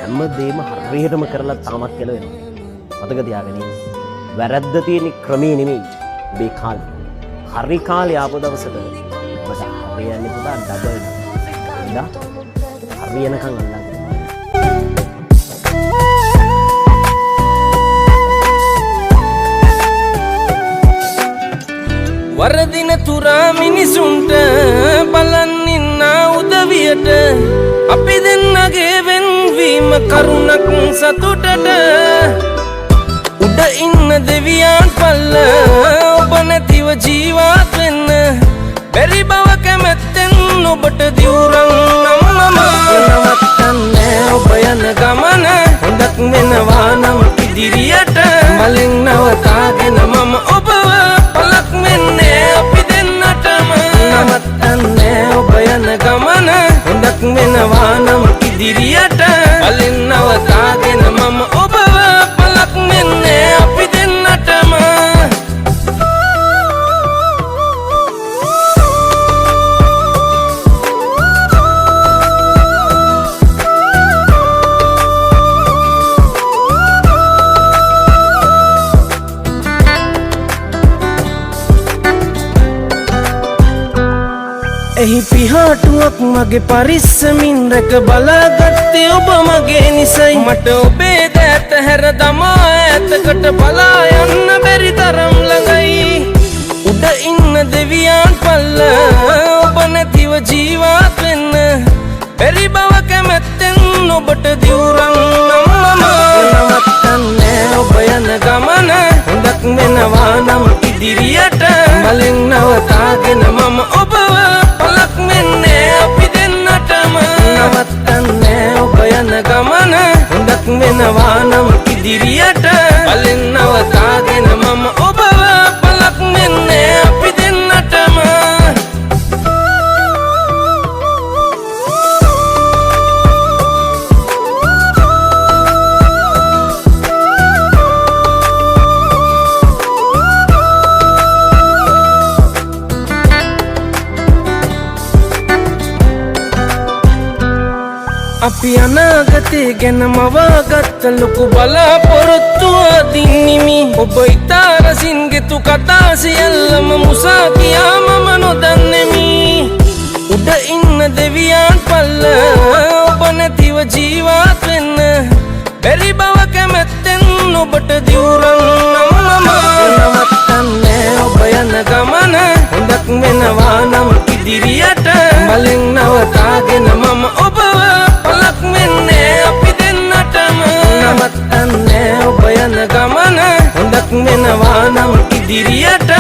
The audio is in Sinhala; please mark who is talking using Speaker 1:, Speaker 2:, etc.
Speaker 1: හැමදේම හරියටම කරලා තාමත් කියලා වෙනවා. මතක තියාගන්න. වැරද්ද තියෙන ක්‍රමේ නෙමෙයි මේ කාලේ. හරි කාලේ ආපු දවසට ඔබට හරියන්නේ පුතා ඩබල්. ඉඳා හරියනකම් අල්ලන්න.
Speaker 2: වරදින තුරා මිනිසුන්ට බලන්නින්න උදවියට අපි දෙන්නගේ වෙන්වීම කරුණක් සතුටට උඩ ඉන්න දෙවියන් පල්ල ඔබ නැතිව ජීවත් වෙන්න බැරි බව කැමැත්තෙන් ඔබට දිවුරන් නම්මම නවත්තන්නේ ඔබ යන ගමන හොඳක් වෙනවා නම් ඉදිරියට මලෙන් නවතාගෙන මම ඔබව පලක් මෙන්නේ අපි දෙන්නටම නවත්තන්නේ ඔබ යන ගමන හොඳක් වෙනවා නම් ඉදිරියට මලෙන් නවතාගෙන මම ඔබව පලක් මෙන්නේ අපි දෙන්නටම එහි පිහාටුවක් මගේ පරිස්සමින් රැක බලාගත්තේ ඔබ මගේ නිසයි මට ඔබේ දෑත හැර දමා ඇතකට බලා යන්න බැරි තරම් ළඟයි උඩ ඉන්න දෙවියන් පල්ල ඔබ නැතිව ජීවත් වෙන්න බැරි බව කැමැත්තෙන් ඔබට දිවුරන් නම්මම නවත්තන්නේ ඔබ යන ගමන හොඳක් වෙනවා නම් ඉදිරියට මලෙන් නවතාගෙන මම ඔබව පලක් මෙන්නේ අපි දෙන්නටම නවත්තන්නේ ඔබ යන ගමන හොඳක් වෙනවා නම් ඉදිරියට මලෙන් නවතාගෙන මම ඔබව පලක් මෙන්නේ අපි දෙන්නටම අපි අනාගතේ ගැන මවාගත්ත ලොකු බලාපොරොත්තුව දින්නිමි ඔබ ඉතා රසින් ගෙතු කතා සියල්ලම මුසා කියා මම නොදන්නෙමි උඩ ඉන්න දෙවියන් පල්ල ඔබ නැතිව ජීවත් වෙන්න බැරි බව කැමැත්තෙන් ඔබට දිවුරන් නම්මම නවත්තන්නේ ඔබ යන ගමන හොඳක් වෙනවා නම් ඉදිරියට මලෙන් නවතාගෙන මම ඔබව පලක් මෙන්නේ අපි දෙන්නටම නවත්තන්නේ ඔබ යන ගමන හොඳක් වෙනවා නම් ඉදිරියට